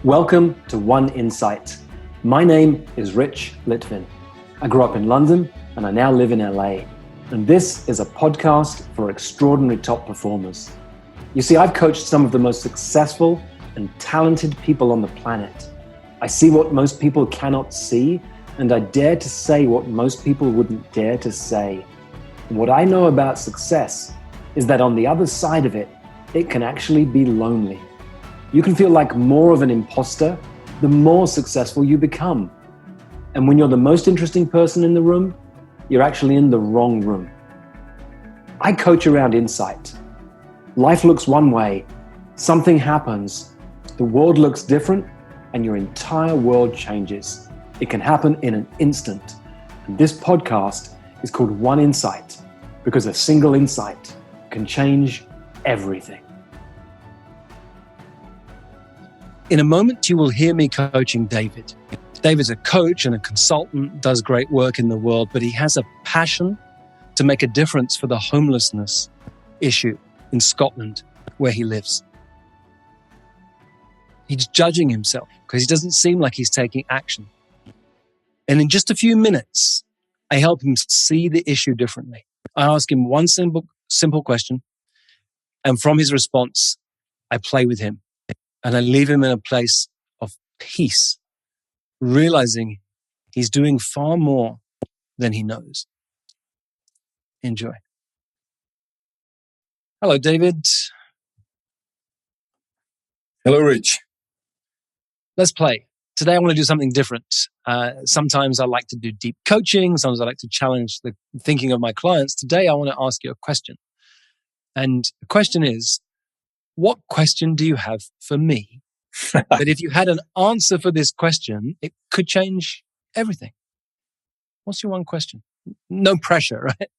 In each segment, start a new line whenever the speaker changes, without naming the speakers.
Welcome to One Insight. My name is Rich Litvin. I grew up in London and I now live in LA. And this is a podcast for extraordinary top performers. You see, I've coached some of the most successful and talented people on the planet. I see what most people cannot see, and I dare to say what most people wouldn't dare to say. And what I know about success is that on the other side of it, it can actually be lonely. You can feel like more of an imposter the more successful you become. And when you're the most interesting person in the room, you're actually in the wrong room. I coach around insight. Life looks one way, something happens, the world looks different, and your entire world changes. It can happen in an instant. And this podcast is called One Insight because a single insight can change everything.
In a moment, you will hear me coaching David. David's a coach and a consultant, does great work in the world, but he has a passion to make a difference for the homelessness issue in Scotland, where he lives. He's judging himself because he doesn't seem like he's taking action. And in just a few minutes, I help him see the issue differently. I ask him one simple question, and from his response, I play with him. And I leave him in a place of peace, realizing he's doing far more than he knows. Enjoy. Hello, David.
Hello, Rich.
Let's play. Today I want to do something different. Sometimes I like to do deep coaching. Sometimes I like to challenge the thinking of my clients. Today I want to ask you a question. And the question is, what question do you have for me? That if you had an answer for this question, it could change everything. What's your one question? No pressure, right?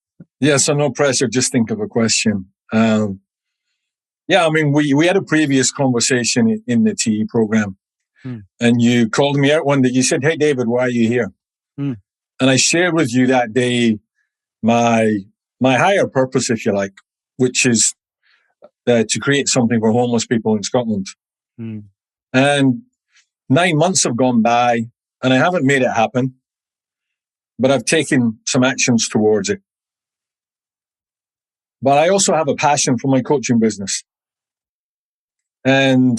Yeah, so no pressure. Just think of a question. We had a previous conversation in the TE program, and you called me out one day. You said, "Hey, David, why are you here?" And I shared with you that day my higher purpose, if you like, which is to create something for homeless people in Scotland. And 9 months have gone by and I haven't made it happen, but I've taken some actions towards it. But I also have a passion for my coaching business. And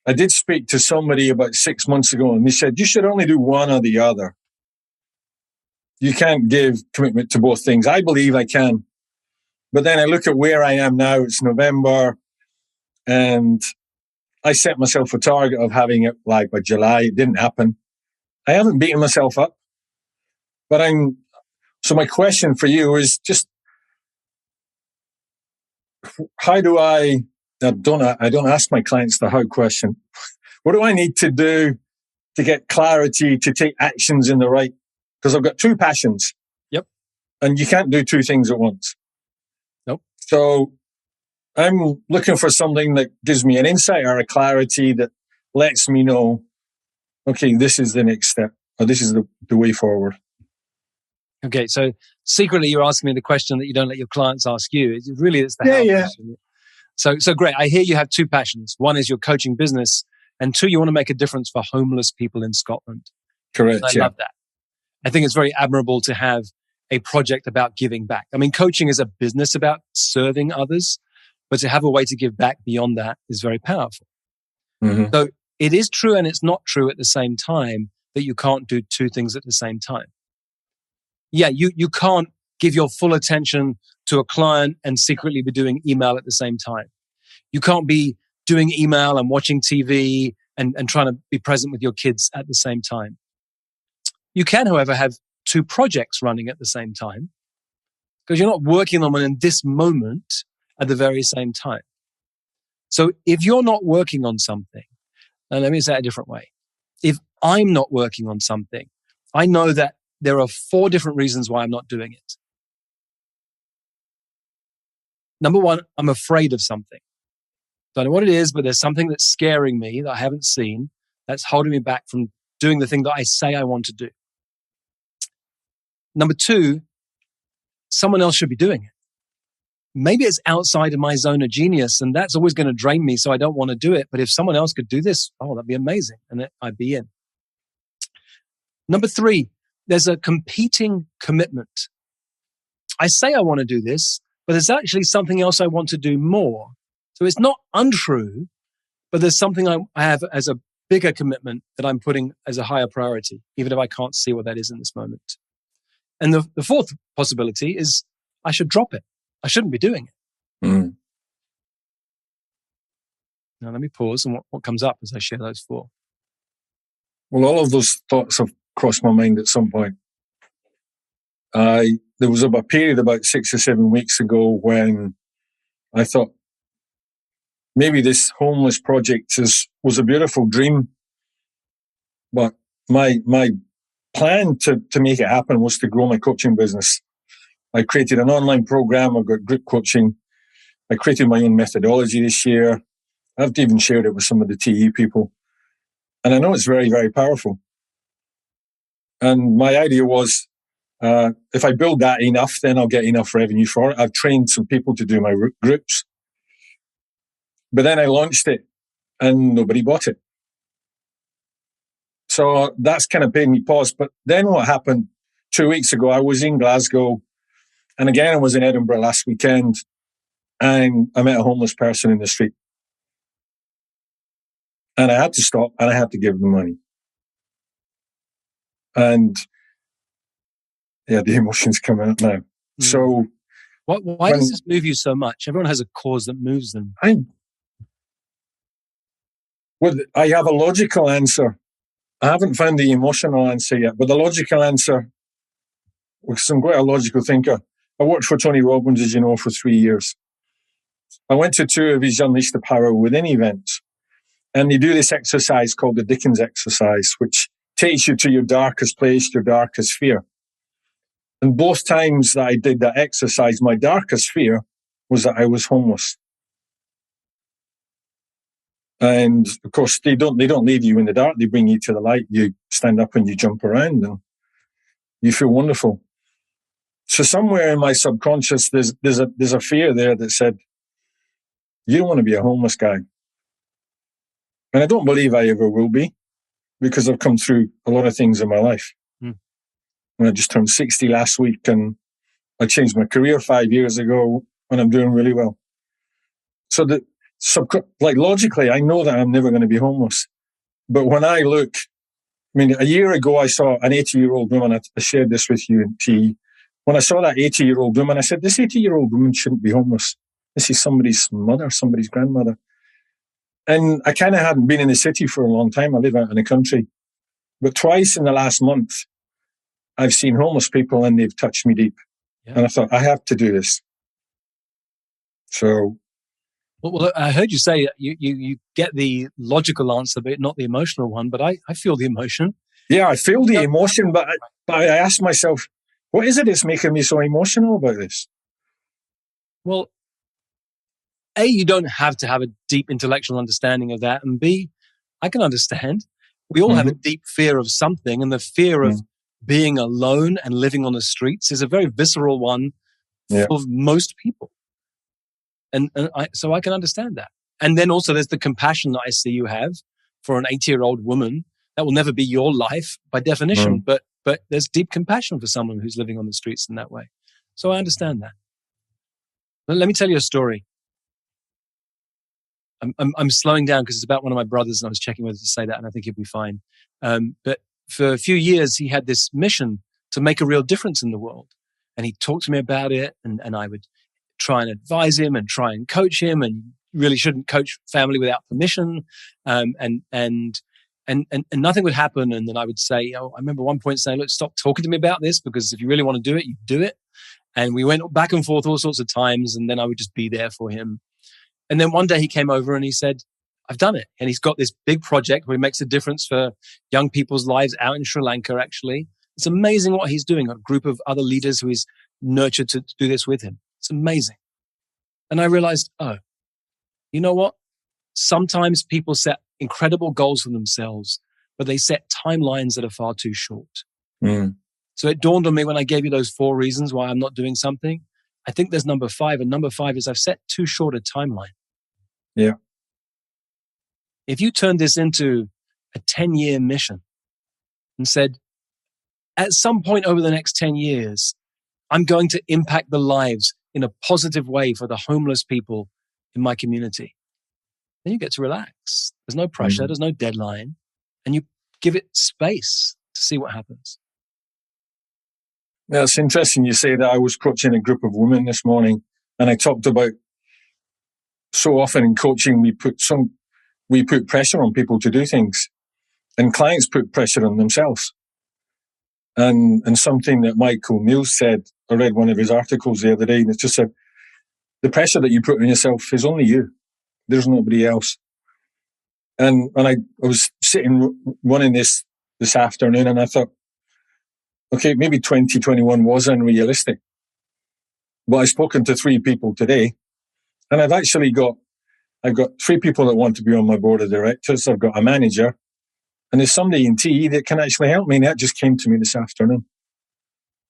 I did speak to somebody about 6 months ago and they said, you should only do one or the other. You can't give commitment to both things. I believe I can. But then I look at where I am now. It's November and I set myself a target of having it like by July. It didn't happen. I haven't beaten myself up, but so my question for you is just, how do I don't ask my clients the how question. What do I need to do to get clarity, to take actions in the right, because I've got two passions.
Yep.
And you can't do two things at once.
Nope. So
I'm looking for something that gives me an insight or a clarity that lets me know, okay, this is the next step, or this is the way forward.
Okay, so secretly you're asking me the question that you don't let your clients ask you. It's the how question. So great. I hear you have two passions. One is your coaching business, and two, you want to make a difference for homeless people in Scotland.
Correct.
I love that. I think it's very admirable to have a project about giving back. I mean, coaching is a business about serving others. But to have a way to give back beyond that is very powerful. Mm-hmm. So it is true and it's not true at the same time that you can't do two things at the same time. Yeah, you can't give your full attention to a client and secretly be doing email at the same time. You can't be doing email and watching TV and trying to be present with your kids at the same time. You can, however, have two projects running at the same time because you're not working on them in this moment at the very same time. So if you're not working on something, and let me say it a different way. If I'm not working on something, I know that there are 4 different reasons why I'm not doing it. Number one, I'm afraid of something. Don't know what it is, but there's something that's scaring me that I haven't seen that's holding me back from doing the thing that I say I want to do. Number 2, someone else should be doing it. maybe it's outside of my zone of genius, and that's always going to drain me, so I don't want to do it. But if someone else could do this, oh, that'd be amazing. And I'd be in. Number 3, there's a competing commitment. I say I want to do this, but there's actually something else I want to do more. So it's not untrue, but there's something I have as a bigger commitment that I'm putting as a higher priority, even if I can't see what that is in this moment. And the 4th possibility is I should drop it. I shouldn't be doing it.
Mm.
Now let me pause and what comes up as I share those 4.
Well, all of those thoughts have crossed my mind at some point. There was a period about 6 or 7 weeks ago when I thought maybe this homeless project was a beautiful dream, but my plan to make it happen was to grow my coaching business. I created an online program. I've got group coaching. I created my own methodology this year. I've even shared it with some of the TE people. And I know it's very, very powerful. And my idea was, if I build that enough, then I'll get enough revenue for it. I've trained some people to do my groups. But then I launched it and nobody bought it. So that's kind of made me pause. But then what happened 2 weeks ago, I was in Glasgow. And again, I was in Edinburgh last weekend. And I met a homeless person in the street. And I had to stop and I had to give them money. And yeah, the emotions come out now. Mm. So
why does this move you so much? Everyone has a cause that moves them.
I have a logical answer. I haven't found the emotional answer yet, but the logical answer, because I'm quite a logical thinker. I worked for Tony Robbins, as you know, for 3 years. I went to 2 of his Unleash the Power Within events. And they do this exercise called the Dickens exercise, which takes you to your darkest place, your darkest fear. And both times that I did that exercise, my darkest fear was that I was homeless. And of course, they don't leave you in the dark. They bring you to the light. You stand up and you jump around and you feel wonderful. So somewhere in my subconscious, there's a fear there that said, you don't want to be a homeless guy. And I don't believe I ever will be, because I've come through a lot of things in my life. And I just turned 60 last week, and I changed my career 5 years ago, and I'm doing really well. So logically, I know that I'm never going to be homeless. But when I look, a year ago, I saw an 80-year-old woman. I shared this with you in T. When I saw that 80-year-old woman, I said, this 80-year-old woman shouldn't be homeless. This is somebody's mother, somebody's grandmother. And I kind of hadn't been in the city for a long time. I live out in the country. But twice in the last month, I've seen homeless people and they've touched me deep. Yeah. And I thought, I have to do this. So.
Well, I heard you say you get the logical answer, but not the emotional one. But I feel the emotion.
Yeah, I feel the emotion, but I ask myself, what is it that's making me so emotional about this?
Well, A, you don't have to have a deep intellectual understanding of that. And B, I can understand. We all have a deep fear of something. And the fear of being alone and living on the streets is a very visceral one for most people. So I can understand that. And then also there's the compassion that I see you have for an 80-year-old woman. That will never be your life by definition. But there's deep compassion for someone who's living on the streets in that way. So I understand that. But let me tell you a story. I'm slowing down because it's about one of my brothers, and I was checking whether to say that, and I think he'll be fine. But for a few years, he had this mission to make a real difference in the world. And he talked to me about it, and I would try and advise him and try and coach him, and really shouldn't coach family without permission. And nothing would happen. And then I would say, I remember one point saying, look, stop talking to me about this, because if you really want to do it, you do it. And we went back and forth all sorts of times, and then I would just be there for him. And then one day he came over and he said, I've done it. And he's got this big project where he makes a difference for young people's lives out in Sri Lanka, actually. It's amazing what he's doing. A group of other leaders who he's nurtured to do this with him. It's amazing. And I realized, you know what? Sometimes people set incredible goals for themselves, but they set timelines that are far too short. So it dawned on me when I gave you those 4 reasons why I'm not doing something. I think there's number 5. And number 5 is I've set too short a timeline.
Yeah.
If you turn this into a 10-year mission and said, at some point over the next 10 years, I'm going to impact the lives in a positive way for the homeless people in my community, then you get to relax. There's no pressure. There's no deadline. And you give it space to see what happens.
Yeah, it's interesting you say that. I was coaching a group of women this morning, and I talked about so often in coaching, we put pressure on people to do things, and clients put pressure on themselves. And something that Michael Mills said, I read one of his articles the other day, and it's just said, the pressure that you put on yourself is only you. There's nobody else. And I was sitting running this afternoon, and I thought, okay, maybe 2021 was unrealistic. But I've spoken to 3 people today, and I've got 3 people that want to be on my board of directors. I've got a manager, and there's somebody in TE that can actually help me. And that just came to me this afternoon.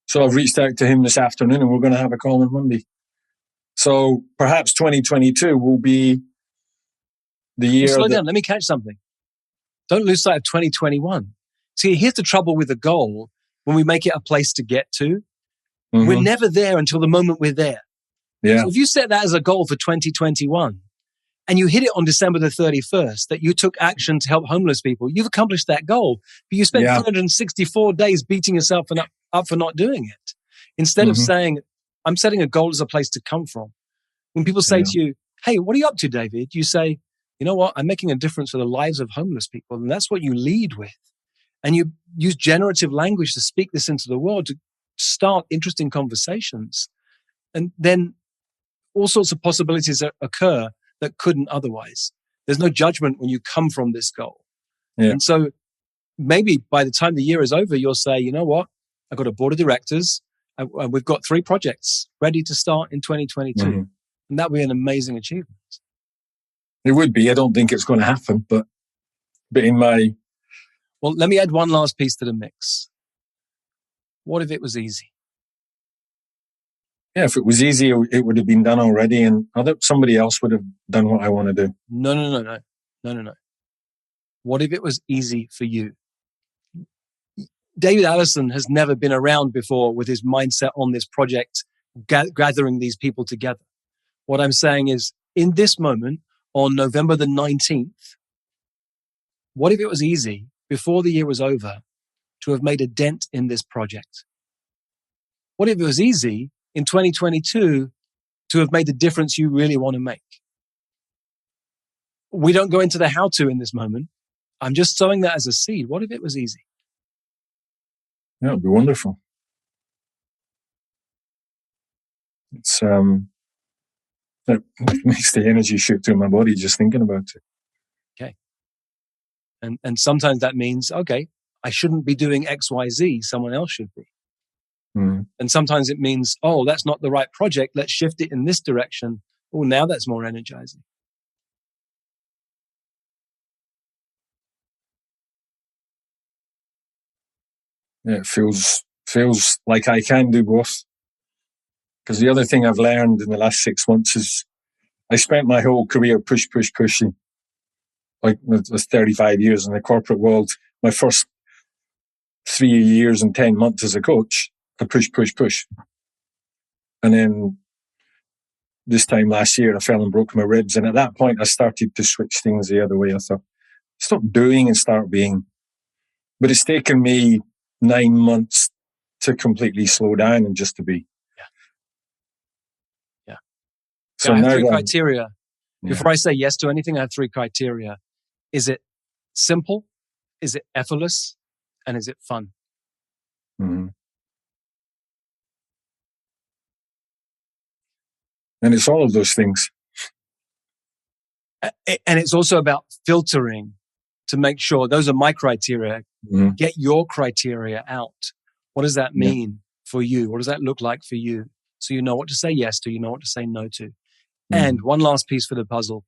So I've reached out to him this afternoon, and we're going to have a call on Monday. So perhaps 2022 will be the year.
Slow down. Let me catch something. Don't lose sight of 2021. See, here's the trouble with a goal. When we make it a place to get to, we're never there until the moment we're there.
Yeah.
So if you set that as a goal for 2021 and you hit it on December the 31st, that you took action to help homeless people, you've accomplished that goal. But you spent 364 days beating yourself up for not doing it. Instead of saying, I'm setting a goal as a place to come from. When people say to you, hey, what are you up to, David? You say, you know what? I'm making a difference for the lives of homeless people. And that's what you lead with. And you use generative language to speak this into the world, to start interesting conversations. And then all sorts of possibilities occur that couldn't otherwise. There's no judgment when you come from this goal. Yeah. And so maybe by the time the year is over, you'll say, you know what? I've got a board of directors. We've got 3 projects ready to start in 2022. And that would be an amazing achievement.
It would be. I don't think it's going to happen, but in my...
Well, let me add one last piece to the mix. What if it was easy?
Yeah, if it was easy, it would have been done already, and somebody else would have done what I want to do.
No. What if it was easy for you? David Allison has never been around before with his mindset on this project, gathering these people together. What I'm saying is, in this moment, on November the 19th, what if it was easy, before the year was over, to have made a dent in this project? What if it was easy in 2022 to have made the difference you really want to make? We don't go into the how-to in this moment. I'm just sowing that as a seed. What if it was easy?
Yeah, it'd be wonderful. It's it makes the energy shoot through my body just thinking about it.
Okay. And sometimes that means, okay, I shouldn't be doing X, Y, Z. Someone else should be. And sometimes it means, oh, that's not the right project. Let's shift it in this direction. Oh, now that's more energizing.
Yeah, it feels like I can do both. Because the other thing I've learned in the last 6 months is I spent my whole career pushing. Like, it was 35 years in the corporate world. My first 3 years and 10 months as a coach, I push. And then this time last year, I fell and broke my ribs. And at that point, I started to switch things the other way. I thought, stop doing and start being. But it's taken me 9 months to completely slow down and just to be.
Yeah.
So
I have
now
3 criteria. Before I say yes to anything, I have 3 criteria. Is it simple? Is it effortless? And is it fun?
Mm-hmm. And it's all of those things.
And it's also about filtering to make sure those are my criteria. Mm-hmm. Get your criteria out. What does that mean for you? What does that look like for you? So you know what to say yes to, you know what to say no to. Mm-hmm. And one last piece of the puzzle.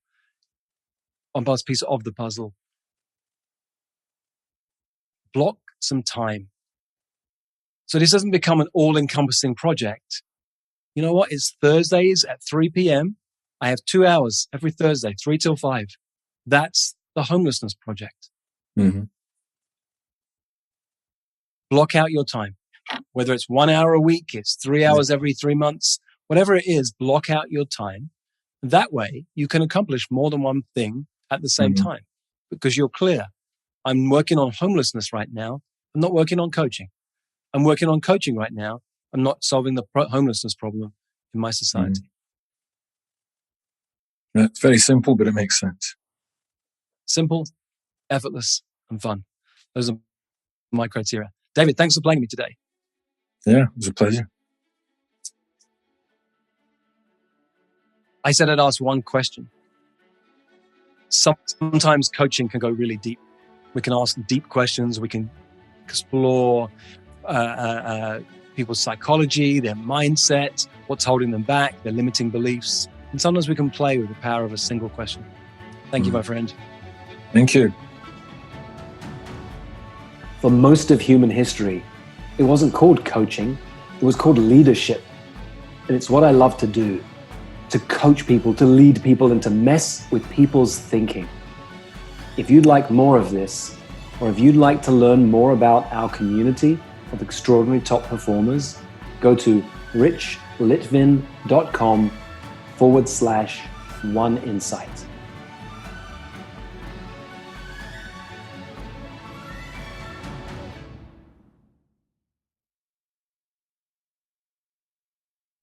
Block some time. So this doesn't become an all-encompassing project. You know what? It's Thursdays at 3 p.m. I have 2 hours every Thursday, 3 till 5. That's the homelessness project.
Mm-hmm.
Block out your time. Whether it's 1 hour a week, it's 3 hours every 3 months, whatever it is, block out your time. That way you can accomplish more than one thing at the same time because you're clear. I'm working on homelessness right now. I'm not working on coaching. I'm working on coaching right now. I'm not solving the homelessness problem in my society.
It's very simple, but it makes sense.
Simple, effortless, and fun. Those are my criteria. David, thanks for playing me today.
Yeah, it was a pleasure.
I said I'd ask one question. Sometimes coaching can go really deep. We can ask deep questions. We can explore people's psychology, their mindset, what's holding them back, their limiting beliefs. And sometimes we can play with the power of a single question. Thank you, my friend.
Thank you.
For most of human history, it wasn't called coaching. It was called leadership. And it's what I love to do, to coach people, to lead people, and to mess with people's thinking. If you'd like more of this, or if you'd like to learn more about our community of extraordinary top performers, go to richlitvin.com/oneinsight.